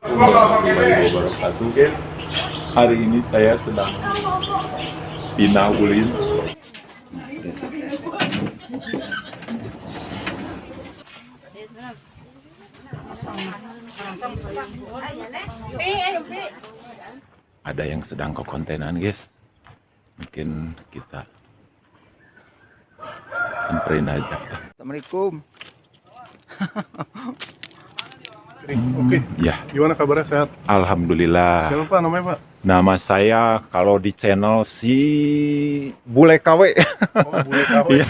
Warahmatullahi wabarakatuh, guys. Hari ini saya sedang pindah ulin. Ada yang sedang kekontenan, guys. Mungkin kita samperin aja. Assalamualaikum. Oke. Ya. Gimana kabarnya, sehat? Alhamdulillah. Siapa Pak namanya, Pak? Nama saya kalau di channel si Bule KW. Oh, Bule KW. Iya.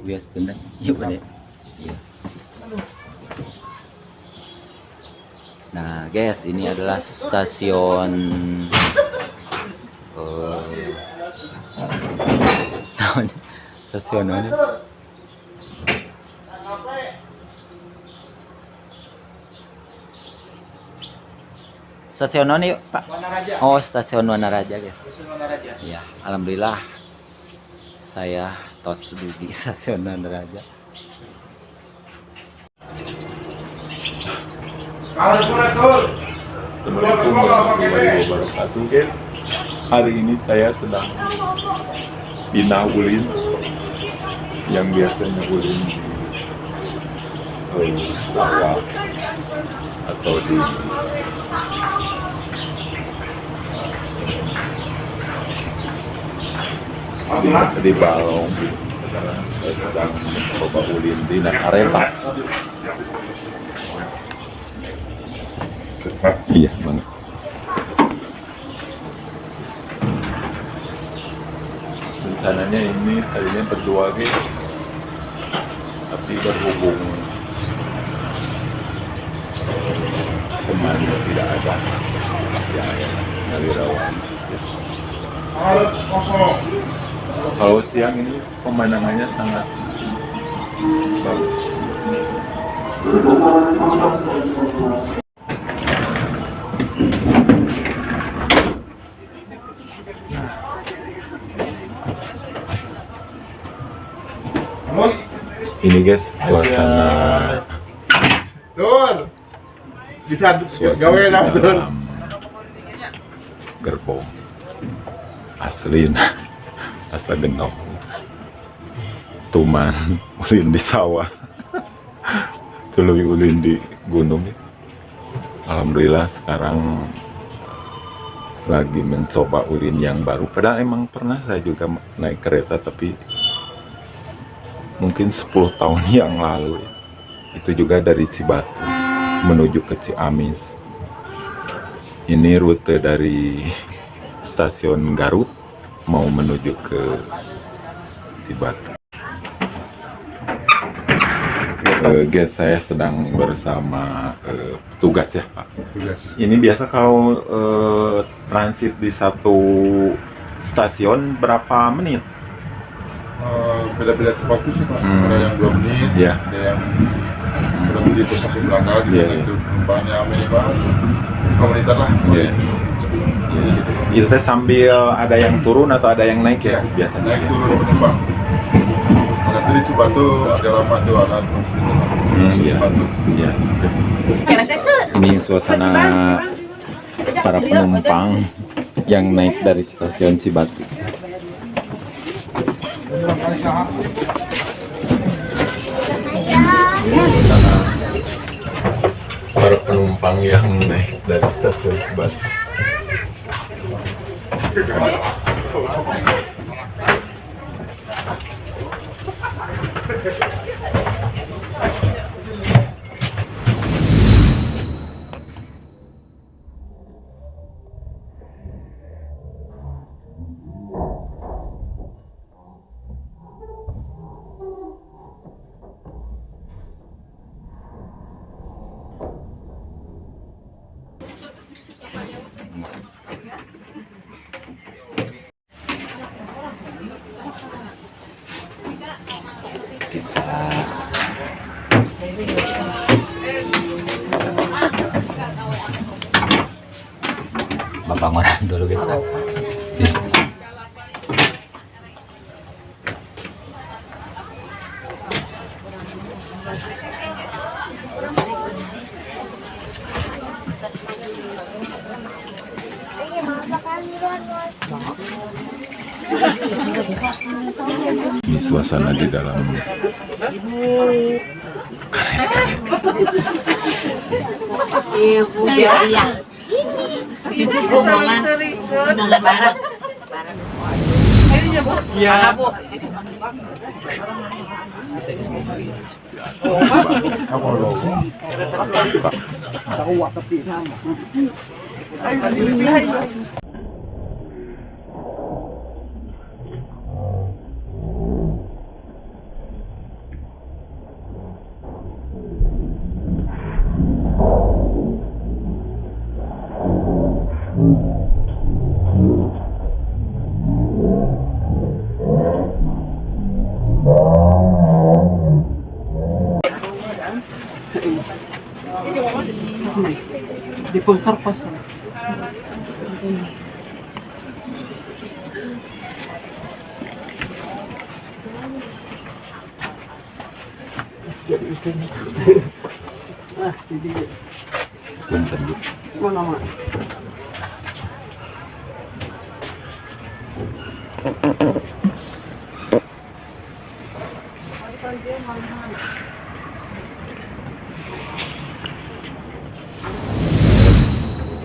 Bias bentar. Yuk, Pak. Iya. Nah, guys, ini adalah stasiun stasiun mana? Stasiun mana yuk, Pak? Wanaraja. Oh, stasiun Wanaraja, guys. Stasiun Wanaraja. Ya, alhamdulillah saya tos di stasiun Wanaraja. Assalamualaikum warahmatullahi wabarakatuh, guys. Hari ini saya sedang pindah ulin yang biasanya ulin di sawah atau di balong. Sekarang saya sedang mencoba ulin di Nakareta. Iya banget. Rencananya ini tadinya berdua, guys, tapi berhubung temannya tidak ada, ya dari rawan. Kalau siang ini pemandangannya sangat bagus. Ini guys suasana Tur. Bisa gawe di Tur. dalam gerbong asli asa genok tuman ulin di sawah tuluy ulin di gunung. Alhamdulillah sekarang lagi mencoba ulin yang baru, padahal emang pernah saya juga naik kereta tapi mungkin 10 tahun yang lalu ya. Itu juga dari Cibatu menuju ke Ciamis. Ini rute dari stasiun Garut mau menuju ke Cibatu. Guys, saya sedang bersama petugas ya, Pak. Tugas. Ini biasa kalau transit di satu stasiun berapa menit? Beda-beda waktu sih Pak. Ada yang 2 menit, Iya. ada yang berapa menit itu sampai berangkat gitu. Iya. Itu penumpangnya minimal 5 menitan lah. Iya. Itu teh sambil ada yang turun atau ada yang naik ya biasanya? Naik turun penumpang. Nanti di Cibatu agak lama tuh anak. Iya. Iya. Ini suasana para penumpang yang naik dari stasiun Cibatu. Para penumpang yang naik dari stasiun Cibatu. Bangunan dulu guys. Ini suasana di dalam Iya. Itu rombongan bareng. Iya, Bu. Di pungkar pas. Punten, Bu. Mana mak?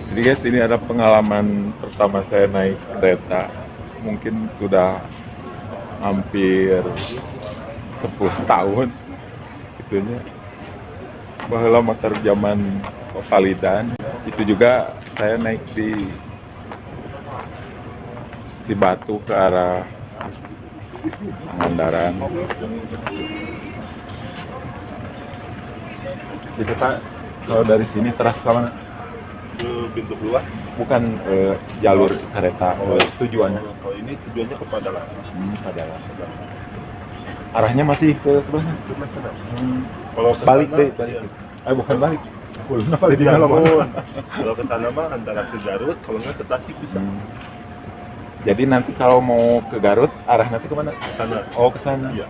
Jadi guys, ini ada pengalaman pertama saya naik kereta. Mungkin sudah hampir 10 tahun itunya. Baheula motor zaman Validan. Itu juga saya naik di Cibatu ke arah Pangandaran. Jadi Pak, kalau dari sini teras ke mana? Ke pintu keluar. Bukan jalur kereta, tujuannya. Kalau ini tujuannya ke Padalarang. Padalarang. Arahnya masih ke sebelah sana? Sebelah sana. Kalau ke balik sana, deh, balik. iya. Bukan balik. Kulna balik di Iya, mana? Kalau ke sana mah antara ke Garut, kalau nggak ke Tasik bisa. Jadi nanti kalau mau ke Garut, arahnya tuh kemana? Ke sana. Oh, ke sana. Iya.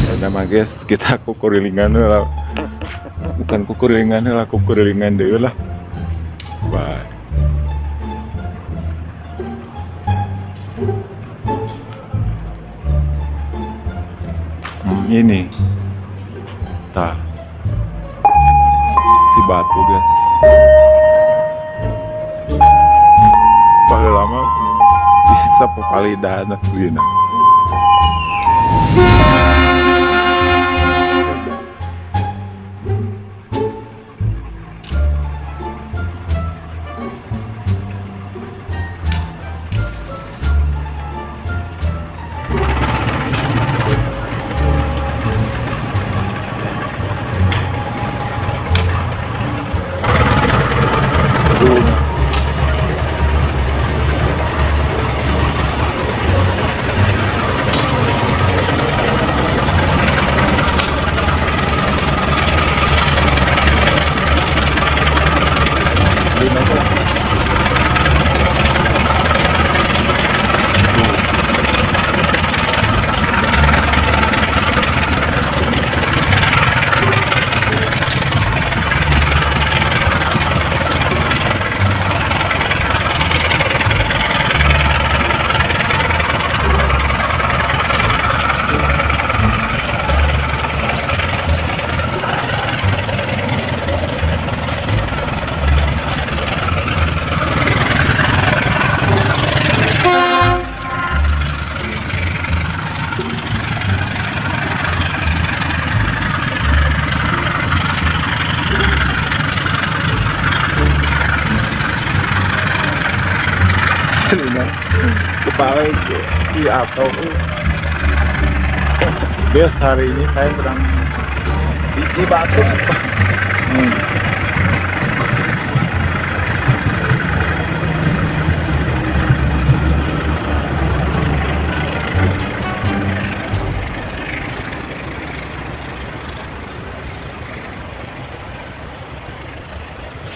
Ya udah mah guys, kita kukurilingan lah. Bukan kukurilingan lah, kukurilingan deh lah. Bye. Ini tah Cibatu guys. Paling lama bisa Palidan aslinya. Ambilin aja lah. Aslinya kepala si Ato. Guys, hari ini saya sedang di Cibatu.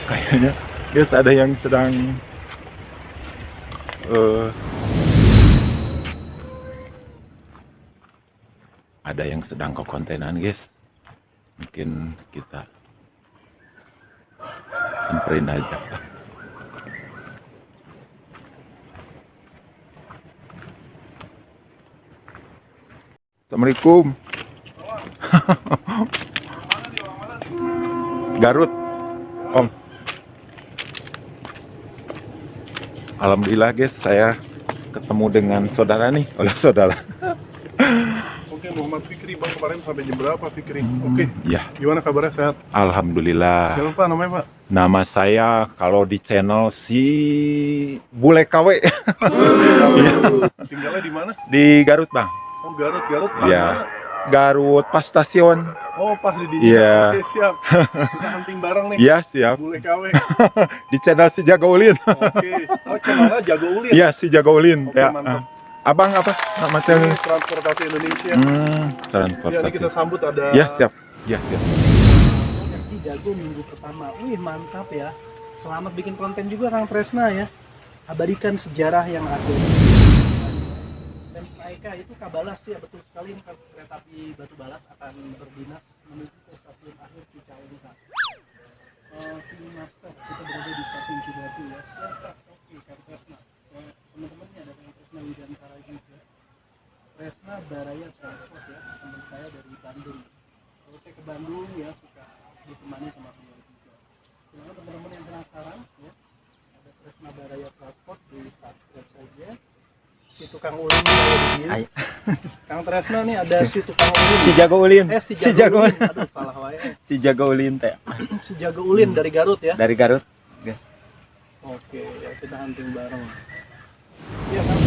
Kayaknya guys ada yang sedang ada yang sedang kekontenan guys, mungkin kita samperin aja. Assalamualaikum. Garut Om. Alhamdulillah guys, saya ketemu dengan saudara nih, oleh saudara. Oke, Muhammad Fikri, Bang, kemarin sampai jam berapa Fikri? Oke, Ya, gimana kabarnya, sehat? alhamdulillah. Siapa Pak namanya Pak? Nama saya kalau di channel si Bule KW. Tinggalnya di mana? Di Garut bang. Oh, Garut, Pak. Iya. Mana? Garut pas stasiun. Oh, pas di Iya. Oke, siap. Kita hunting bareng nih. Iya siap. Bule KW. Di channel si Jago Ulin. Oke. Oh, channelnya Jago Ulin. Iya si Jago Ulin. Oke, Ya. mantap. Abang apa nama channel? Transportasi Indonesia. Ya, ini Transportasi. kita sambut ada. Ya siap. Ya siap. Jadi Jago minggu pertama. Wih, mantap ya. Selamat bikin konten juga Kang Tresna ya. Abadikan sejarah yang ada. Dan Eka itu Kabalas ya, betul sekali ini kereta api Batu Balas akan berdinas menuju ke stasiun akhir Cicalengka. Tim Master, kita berada di stasiun Cibatu ya. Siap, oke, Kang Tresna. Teman-temannya ada Kang Tresna Widantara juga. Tresna Baraya Transport ya, teman saya dari Bandung. Kalau saya ke Bandung ya suka ditemani sama beliau juga. Silakan teman-teman yang penasaran ya, ada Tresna Baraya Transport, di subscribe saja. Si tukang ulin kalau begini. Ay. Kang Tresna nih ada si tukang ulin. Si Jago Ulin. Si Jago Ulin. Aduh, salah wae. Si Jago Ulin teh. Si Jago Ulin dari Garut ya. Dari Garut, guys. Oke, ya kita hunting bareng. Iya, Kang.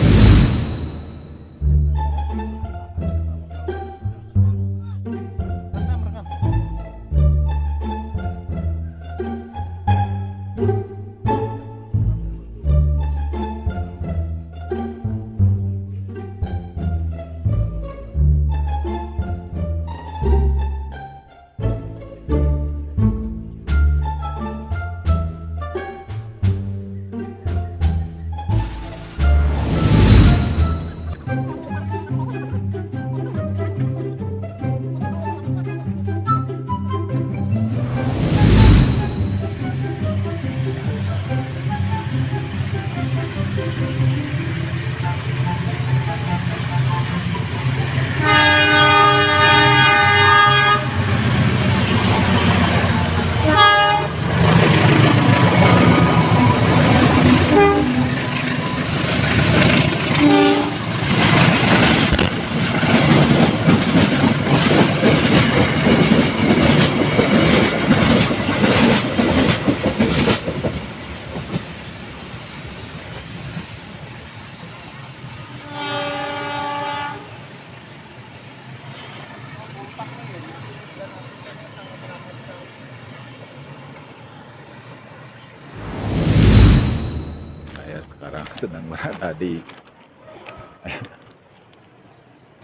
Saya sekarang sedang berada di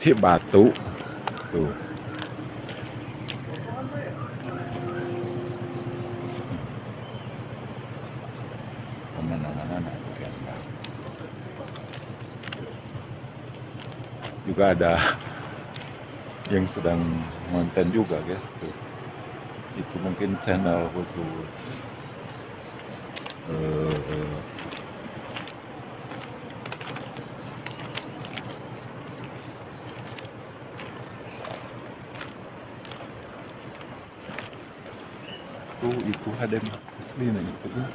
Cibatu. Tuh. juga ada yang sedang nonton juga guys tuh. Itu mungkin channel khusus eh, tuh itu ada asli nah itu tuh.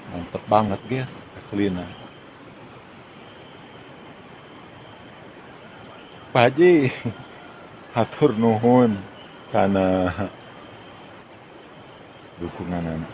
Mantep banget guys aslina. Pak Haji hatur nuhun karena dukungan